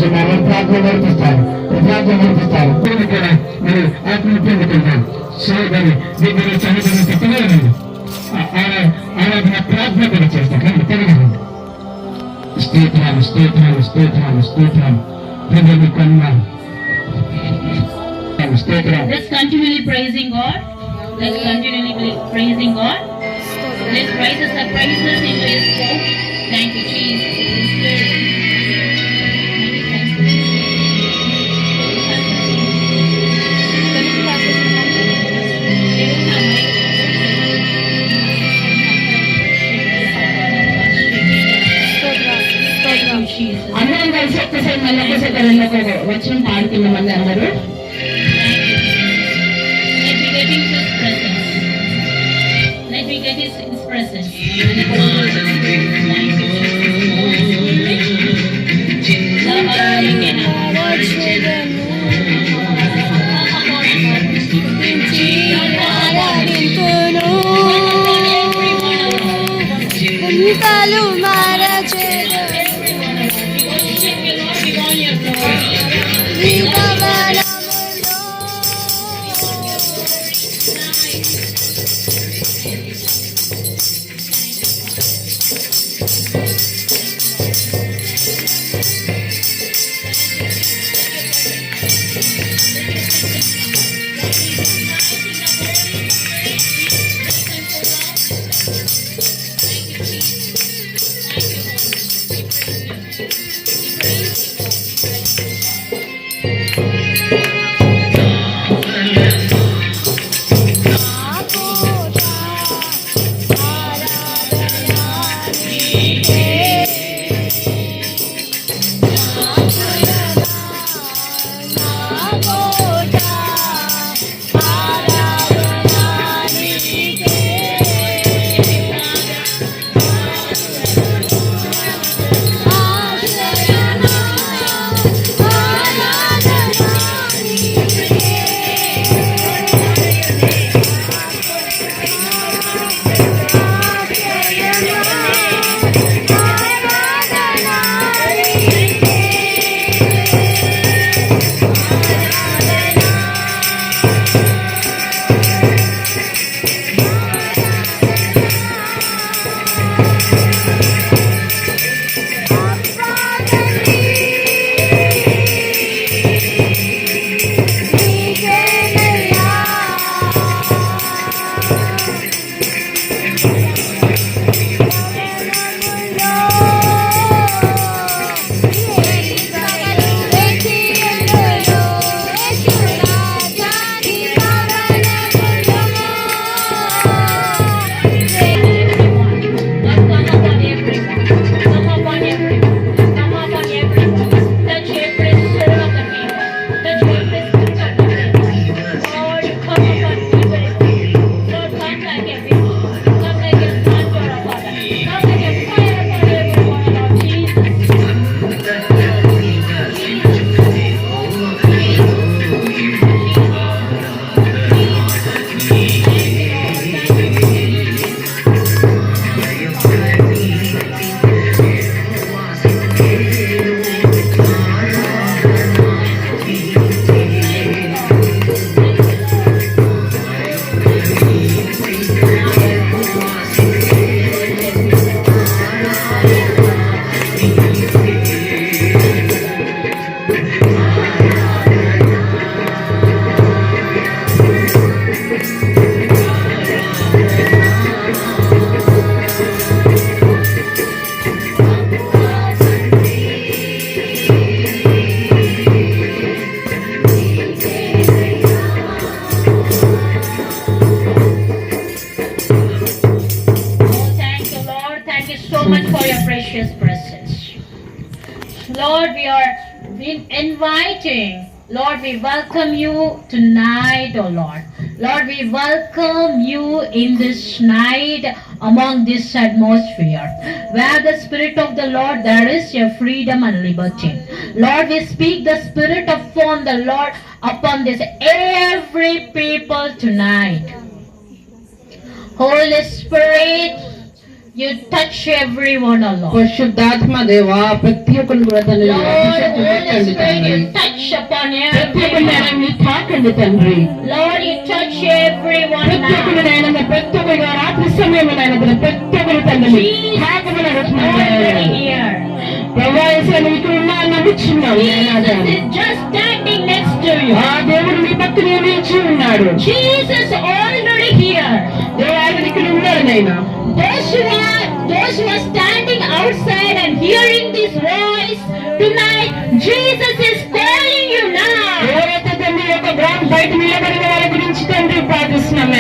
కూర్చున్నారు, ప్రార్థన నడిపిస్తారు, ప్రార్థన నడిపిస్తారు. కూడా మీరు ఆత్మను పొందుకుంటారు. సో దాన్ని దగ్గర చదువుకుని చెప్పలేదు. ఆరాధన ప్రార్థన కూడా చేస్తారు. తెలియదు. స్తోత్రాలు స్తోత్రాలు స్తోత్రాలు స్తోత్రాలు. ప్రజలు కొన్నారు. Let's continually praising God. Let's continually praising God. Let's rise the praises into His court. Thank you, Jesus. అందరం కలిసి ఒక్కసారి మళ్ళొక్కసారి వచ్చిన పాడుతున్న మంది అందరూ Let me get His presence. Lord, we are inviting. Lord, we welcome you tonight, oh Lord. Lord, we welcome you in this night among this atmosphere. Where the Spirit of the Lord, there is your freedom and liberty. Lord, we speak the Spirit upon the Lord, upon this every people tonight. Holy Spirit, you touch everyone, O Lord. పరిశుద్ధాత్మ దేవా ప్రతి ఒక్కరిని కూడా తండ్రి Lord, అభిషేకం Holy పెట్టండి Spirit, తండ్రి. you touch upon ప్రతి ఒక్కరిని ఆయన everyone. మీరు తాకండి తండ్రి. Lord, you touch everyone ప్రతి ఒక్కరిని now. ఆయన ప్రతి ఒక్కరిగా రాత్రి సమయంలో ఆయన ప్రతి ఒక్కరి తండ్రి Jesus తాకమని is అడుగుతున్నాను. already here. ప్రభావం ఇక్కడ ఉన్నా నమ్ముచున్నాను. Jesus is just standing next to you. ఆ దేవుడు మీ పక్కన నిలిచి ఉన్నాడు. Jesus already here. దేవుడు ఇక్కడ ఉన్నాడు నాయనా. Those who are standing outside and hearing this voice tonight, Jesus is calling you now. ఎవరైతే తండ్రి యొక్క గ్రామం బయట నిలబడిన వారి గురించి తండ్రి ప్రార్థిస్తున్నాం.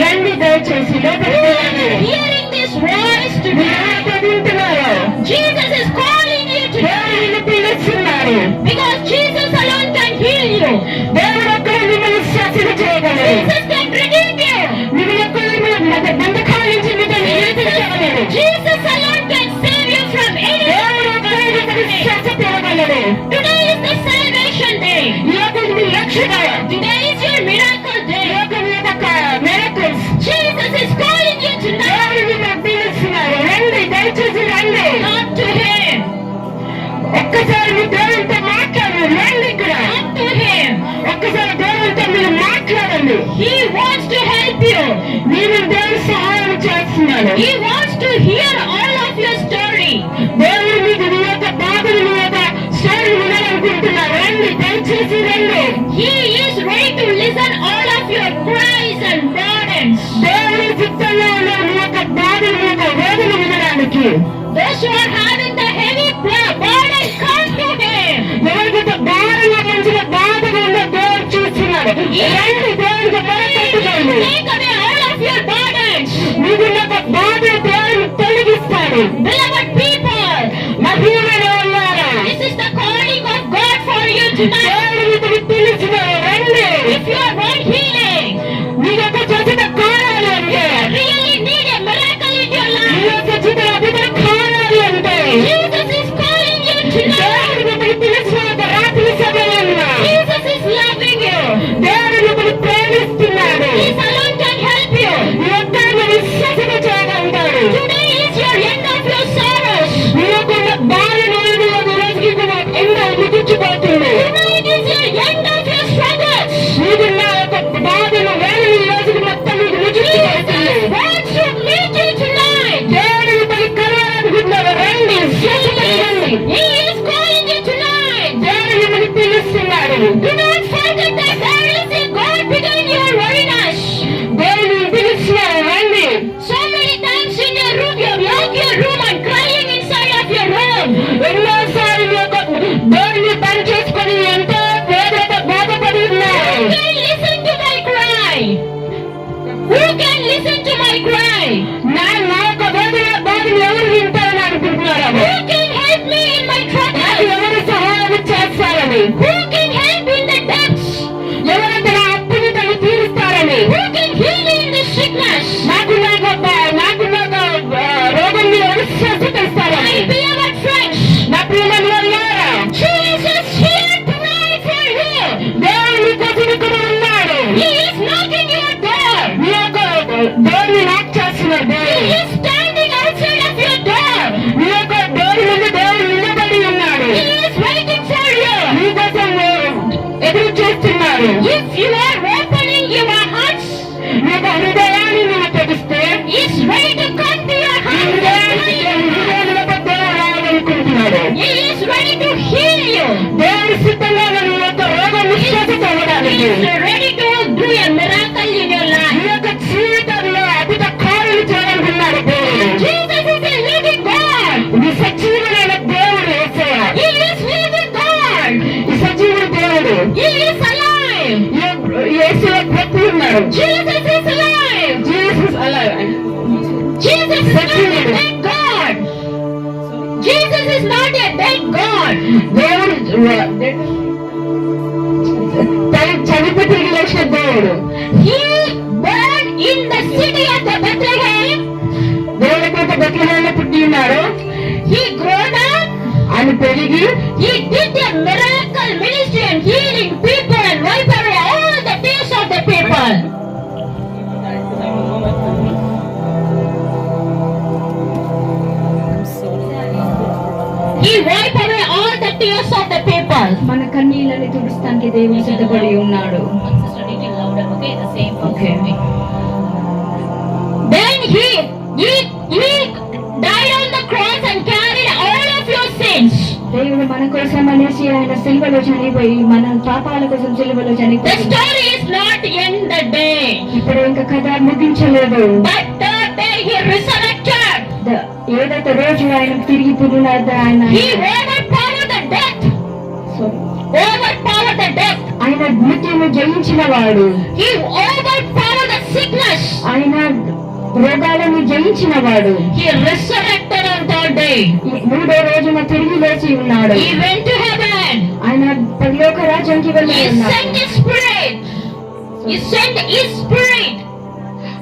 రండి దయచేసి లోపలికి రండి. Hearing this voice tonight, వింటున్నారు. Jesus is calling you దేవుడు tonight నిన్ను పిలుస్తున్నాడు. because Jesus alone can heal you. దేవుడు ఒక్కడే మిమ్మల్ని శాసన చేయగలరు. Jesus can redeem you. మిమ్మల్ని ఒక్కడే బంధకాల నుంచి మిమ్మల్ని విడిపించగలరు. Jesus alone can save you from any దేవుడు ఒక్కడే మిమ్మల్ని శాసపడగలరు. Today is the salvation day. ఈ యొక్క మీ రక్షణ. Today is your miracle ఈ day. యొక్క మీ యొక్క miracles. Jesus is calling you tonight. దేవుడు మిమ్మల్ని పిలుస్తున్నారు. రండి దయచేసి రండి. Come to Him. ఒక్కసారి మీ దేవునితో మాట్లాడండి. రండి ఇక్కడ. Come to Him. ఒక్కసారి దేవునితో మీరు మాట్లాడండి. He wants to help you. మీరు దేవుని సహాయం చేస్తున్నారు. He wants to hear all of your story. దేవుడు మీకు మీ యొక్క బాధలు మీ యొక్క స్టోరీ వినాలనుకుంటున్నారు. రండి దయచేసి రండి. He is ready to listen all of your cries and burdens. దేవుని చిత్తంలో ఉన్న మీ యొక్క బాధలు మీ యొక్క వేదన వినడానికి. Those who are having the heavy burden, come to Him. ఎవరికైతే భారంగా మంచిగా బాధగా ఉందో దేవుడు చూస్తున్నాడు. రండి దేవుడికి మొరపెట్టుకోండి. Take away all of your burdens. మీకు యొక్క బాధ దేవుడు తొలగిస్తాడు. Beloved people, మహిళమైన ఉన్నారా? this is the calling of God for you tonight. దేవుడు మీకు పిలుస్తున్నాడు. రండి. If you want healing, మీ యొక్క చేసిన కారణాలు అంటే really need a miracle in your me life, యొక్క చేసిన అభివృద్ధి కారణాలు అంటే Jesus is calling you tonight. దేవుడు మిమ్మల్ని పిలిచిన యొక్క రాత్రి సమయంలో Jesus is loving you. దేవుడు మిమ్మల్ని ప్రేమిస్తున్నాడు. He alone can help you. మీ యొక్క విశ్వాసన చేయగలుగుతాడు. Today is your end of your sorrows. మీ యొక్క బాధ రోజుకి ఎన్నో ముగించిపోతుంది. Tonight is your end of your struggles. మీకు నా యొక్క బాధను వేరే ఈ రోజుకి మొత్తం మీకు ముగించిపోతుంది. Jesus wants to meet you tonight. దేవుడు మిమ్మల్ని కలవాలనుకుంటున్నారు. రండి శ్వాసపడండి. He is calling you tonight. దేవుడు మిమ్మల్ని పిలుస్తున్నాడు. Do not forget that there is a God within your holiness. దేవుడు పిలుస్తున్నాడు. రండి. So many times in your room, you lock your room and crying inside of your room. ఎన్నోసార్లు యొక్క దేవుడిని పని చేసుకొని ఎంతో వేదనతో బాధపడి ఉన్నారు. Who can listen to my cry? Who can listen to my cry? నా యొక్క వేదన బాధను ఎవరు వింటారని అనుకుంటున్నారు. Who can help me in my నాకు trouble? ఎవరు సహాయం చేస్తారని. Who can help in the depths? ఎవరైతే నా అప్పుని తను తీరుస్తారని. Who can heal me in the sickness? నాకు రోగం మీద ఎవరు స్వస్థతనిస్తారని. My beloved friends, నా ప్రియమైన వారులారా, Jesus here tonight for you. దేవుడు మీకోసం ఇక్కడ ఉన్నాడు. He is knocking your door. మీ యొక్క దేవుడిని నాక్ చేస్తున్నాడు. He is standing outside of your door. మీ యొక్క దేవుడి ముందు దేవుడు నిలబడి ఉన్నాడు. He is waiting for you. మీకోసం ఎదురు చూస్తున్నారు. If you are opening your hearts, మీ యొక్క హృదయాన్ని నేను తెరిస్తే He is ready to come to your me heart. హృదయానికి దేవుడు రావాలనుకుంటున్నాడు. He is ready to heal you. దేవుడు సిద్ధంగా ఉన్న మీ యొక్క రోగాన్ని He స్వస్థపడడానికి. is ready to do a miracle in your me life. యొక్క జీవితంలో అధిక కార్యాలు చేయాలనుకున్నాడు దేవుడు. Jesus is a living God. ఇది సజీవుడైన దేవుడు యేసయ్య. He is living God. ఈ సజీవుడు దేవుడు. He is alive. యేసయ్య బ్రతికి ఉన్నాడు. Jesus is alive. Jesus alive. Jesus is not a dead God. Jesus is not a dead God. దేవుడు తను చనిపోయి తిరిగి లేచిన దేవుడు. He born in the city of the Bethlehem. దేవుడి కొత్త బెత్లెహేములో పుట్టి ఉన్నాడు. He grown up. ఆయన పెరిగి He did a miracle ministry and healing people and wipe away all the tears of the people. కన్నీళ్ళని తుడుస్తానికి దేవుడు సిద్ధపడి ఉన్నాడు. Sister, little louder, okay? The same verse. Okay. Then he died on the cross and carried all of your sins. దేవుడు మన కోసం అనేసి ఆయన సిలువలో చనిపోయి మన పాపాల కోసం సిలువలో చనిపోయి. The story is not end the day. ఇప్పుడు ఇంకా కథ ముగించలేదు. But third day he resurrected. ఏదైతే రోజు ఆయన తిరిగి పునరుద్ధ ఆయన. He overpowered the death. Overpowered the death. ఆయన మృత్యువును జయించిన వాడు. He overpowered the sickness. ఆయన రోగాలను జయించిన వాడు. He resurrected on third day. మూడో రోజున తిరిగి లేచి ఉన్నాడు. He went to heaven. ఆయన పరలోక రాజ్యానికి వెళ్ళాడు. He sent his spirit. He sent his spirit.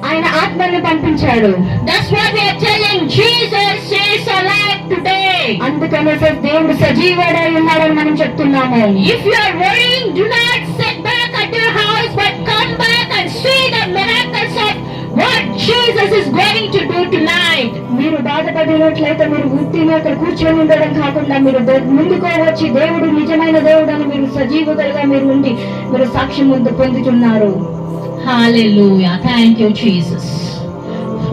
ఆయన ఆత్మను పంపించాడు. That's what we are telling. Jesus is alive today. అందుకనే దేవుడు సజీవుడై ఉన్నాడని మనం చెప్తున్నాము. If you are worrying, do not sit back at your house, but come back and see the miracles of what Jesus is going to do tonight. మీరు బాధపడినట్లయితే మీరు ఉత్తిని అక్కడ కూర్చొని ఉండడం కాకుండా మీరు ముందుకు వచ్చి దేవుడు నిజమైన దేవుడు అని మీరు సజీవులుగా మీరు ఉండి మీరు సాక్ష్యం పొందుతున్నారు. Hallelujah. Thank you, Jesus.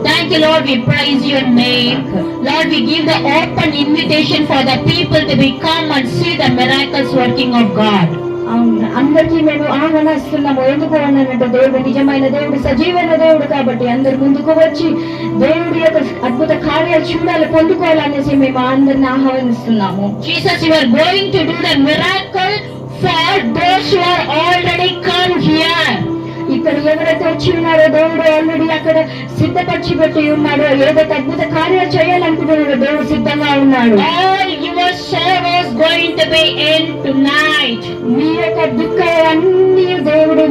Thank you, Lord. We praise your name. Lord, we give the open invitation for the people to come and see the miracles working of God. అందరికీ మేము ఆహ్వానిస్తున్నాము. ఎందుకు అన్నానంటే దేవుడు నిజమైన దేవుడు, సజీవైన దేవుడు కాబట్టి అందరు ముందుకు వచ్చి దేవుడి యొక్క అద్భుత కార్యాలు చూడాలి, పొందుకోవాలనేసి మేము అందరిని ఆహ్వానిస్తున్నాము. Jesus, you are going to do the miracle for those who are already come here. ఇక్కడ ఎవరైతే వచ్చి ఉన్నారో దేవుడు ఆల్రెడీ అక్కడ సిద్ధపరిచి పెట్టి ఉన్నాడో, ఏదైతే అద్భుత కార్యాలు చేయాలనుకుంటున్నాడో దేవుడు సిద్ధంగా ఉన్నాడు. All your sorrows going to be end tonight. మీ యొక్క దుఃఖాలన్నీ దేవుడు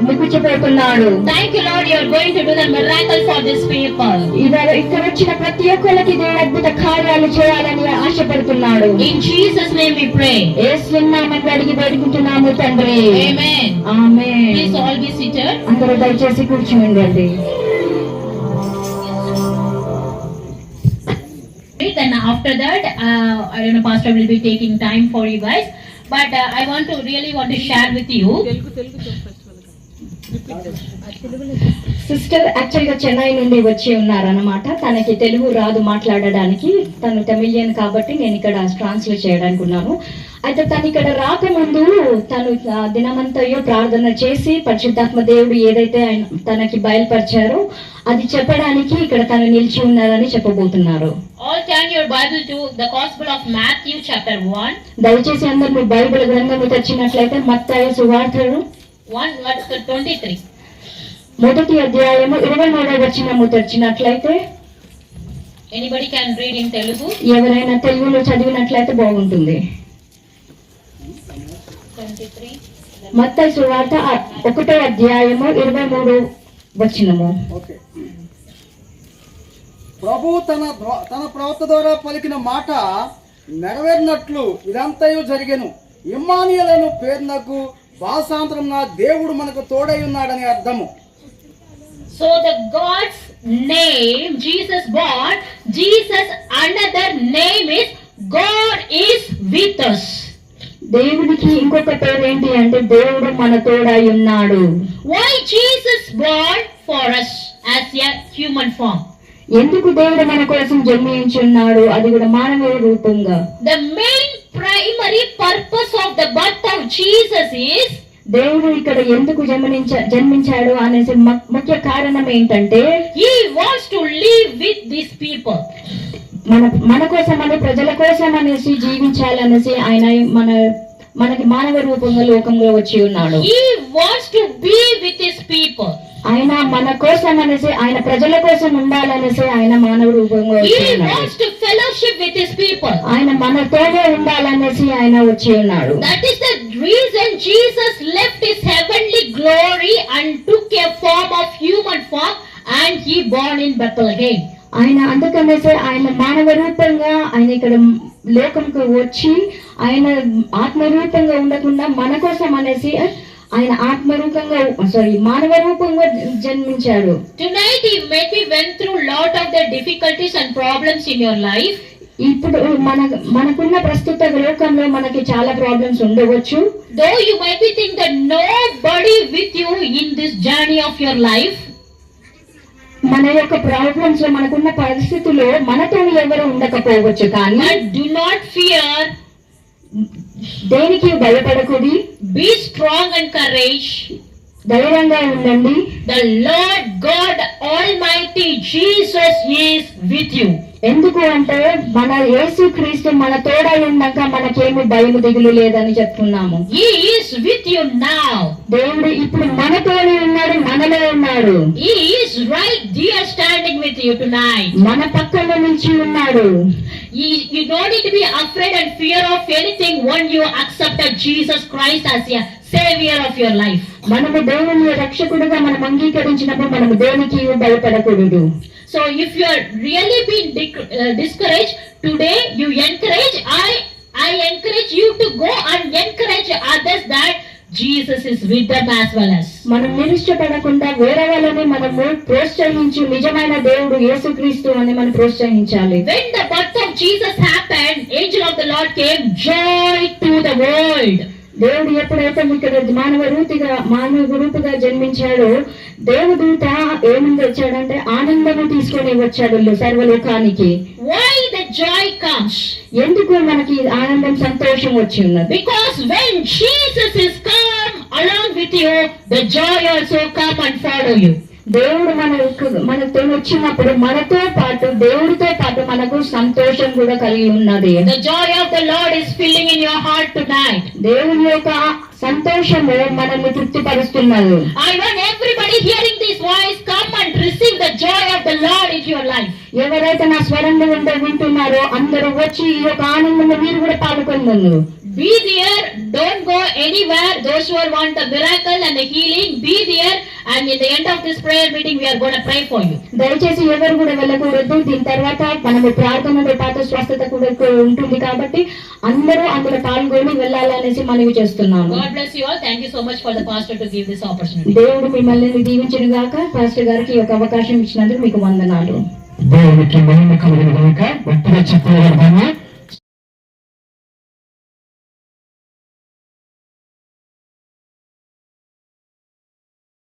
ముగించబోతున్నాడు. Thank you, Lord. You are going to do the miracle for these people. ఇక్కడ వచ్చిన ప్రతి ఒక్కరికి దేవుడు అద్భుత కార్యాలు చేయాలని ఆశపడుతున్నాడు. In Jesus' name we pray. యేసు నామములో అడిగి వేడుకుంటున్నాము తండ్రి. Amen. Amen. Please all be seated. అందరూ దయచేసి కూర్చోండి. And after that, I don't know, Pastor will be taking time for you guys, but I want to share with you. Sister actual గా చెన్నై నుండి వచ్చి ఉన్నారన్నమాట. తనకి తెలుగు రాదు మాట్లాడడానికి, తను తమిళియన్ కాబట్టి నేను ఇక్కడ ట్రాన్స్లేట్ చేయడానికి ఉన్నాను. అయితే తను ఇక్కడ రాకముందు తను దినమంతయో ప్రార్థన చేసి పరిశుద్ధాత్మ దేవుడు ఏదైతే ఆయన తనకి బయలుపరిచారో అది చెప్పడానికి ఇక్కడ తను నిలిచి ఉన్నారని చెప్పబోతున్నారు. All turn your Bible to the Gospel of Matthew chapter 1. దయచేసి అందరూ మీ బైబిల్ గ్రంథము తెచ్చినట్లయితే మత్తయి సువార్తలు 1 verse 23. మొదటి అధ్యాయము 23వ వచనము తెచ్చినట్లయితే. Anybody can read in Telugu? ఎవరైనా తెలుగులో చదివినట్లయితే బాగుంటుంది. 23. మత్తయి సువార్త 1వ అధ్యాయము 23వ వచనము. ప్రభు తన ప్రవక్త ద్వారా పలికిన మాట నెరవేరినట్లు ఇదంతయు జరిగెను. ఇమ్మానుయేలు పేరునకు భాషాంతరమున దేవుడు మనకు తోడై ఉన్నాడని అర్థము. So the God's name, Jesus born, Jesus another name is God is with us. దేవుడికి ఇంకొక పేరు ఏంటి అంటే దేవుడు మన తోడై ఉన్నాడు. Why Jesus born for us as a human form? ఎందుకు దేవుడు మన కోసం జన్మించి ఉన్నాడు, అది కూడా మానవ రూపంగా. The main primary purpose of the birth of Jesus is, దేవుడు ఇక్కడ ఎందుకు జన్మించాడు అనేసి ముఖ్య కారణం ఏంటంటే he wants to live with these people. మన కోసం అనే ప్రజల కోసం అనేసి జీవించాలనేసి ఆయన మనకి మానవ రూపంగా లోకంలో వచ్చి ఉన్నాడు. He wants to be with his people. ఆయన మన కోసం అనేసి ఆయన ప్రజల కోసం ఉండాలనేసి ఆయన మానవ రూపంగా వచ్చి He ఉన్నాడు. wants to fellowship with his people. ఆయన మనతోనే ఉండాలనేసి ఆయన వచ్చి ఉన్నాడు. That is the reason Jesus left his heavenly glory and took a form of human form and he born in Bethlehem. ఆయన అందుకనేసి ఆయన మానవ రూపంగా ఆయన ఇక్కడ లోకంకు వచ్చి ఆయన ఆత్మరూపంగా ఉండకుండా మన కోసం అనేసి ఆయన మానవ రూపంగా జన్మించాడు. Tonight he maybe went through lot of the difficulties and problems in your life. ఇప్పుడు మనకున్న ప్రస్తుత లోకంలో మనకి చాలా ప్రాబ్లమ్స్ ఉండవచ్చు. Though you might be think that nobody with you in this journey of your life, మన యొక్క ప్రాబ్లమ్స్ లో మనకున్న పరిస్థితుల్లో మనతో ఎవరు ఉండకపోవచ్చు, కానీ but do not fear. దేనికి భయపడకూడదు. Be strong and courage. ధైర్యంగా ఉండండి. The Lord God Almighty Jesus is with you. ఎందుకు అంటే మన యేసు క్రీస్తు మన తోడై ఉన్నాక మనకేమి భయం దిగులు లేదని చెప్తున్నాము. He is with you now. దేవుడు ఇప్పుడు మనతోనే ఉన్నాడు, మనలో ఉన్నాడు. He is right there standing with you tonight. మన పక్కన నుంచి ఉన్నాడు. You don't need to be afraid and fear of anything when you accepted Jesus Christ as your Savior of your life. మనము దేవుని రక్షకుడుగా మనం అంగీకరించినప్పుడు మనము దేనికి భయపడకూడదు. So if you are really being discouraged today, you encourage. I encourage you to go and encourage others that Jesus is with them as well as. మనం నిరుష్ఠపడకుండా వేరే వాళ్ళని మనము ప్రోత్సహించు నిజమైన దేవుడు యేసుక్రీస్తు అని మనం ప్రోత్సహించాలి. When the birth of Jesus happened, angel of the Lord came, joy to the world. దేవుడు ఎప్పుడైతే ఇక్కడ మానవ రూపుగా జన్మించాడో దేవదూత ఏమని వచ్చాడంటే ఆనందము తీసుకొని వచ్చాడు సర్వలోకానికి. Why the joy comes? ఎందుకు మనకి ఆనందం సంతోషం వచ్చి ఉన్నది? Because when Jesus is come along with you, the joy also come and follow you. దేవుడు మనతో వచ్చినప్పుడు మనతో పాటు దేవుడితో పాటు మనకు సంతోషం కూడా కలిగి ఉన్నది. The joy of the Lord is filling in your heart tonight. దేవుని యొక్క సంతోషము మనల్ని తృప్తిపరుస్తున్నది. I want everybody hearing this voice come and receive the joy of the Lord into your life. ఎవరైతే నా స్వరంలో వింటున్నారో అందరూ వచ్చి ఈ యొక్క ఆనందంలో మీరు కూడా పాల్గొన్నారు. Be there, don't go anywhere. Those who want the miracle and the healing, be there, and in the end of this prayer meeting we are going to pray for you. దయచేసి ఎవరు కూడా వెళ్ళకూడదు. దీని తర్వాత మనము ప్రార్థనతో పాటు స్వస్థత కూడా ఉంటుంది కాబట్టి అందరూ అందులో పాల్గొని వెళ్ళాలనేసి మనవి చేస్తున్నాము. God bless you all. Thank you so much for the pastor to give this opportunity. దేవుడు మిమ్మల్ని దీవించును గాక. పాస్టర్ గారికి ఒక అవకాశం ఇచ్చినందుకు మీకు వందనాలు. దేవునికి మహిమ కలుగును గాక. గట్టిగా చెప్పగలుగుతామా?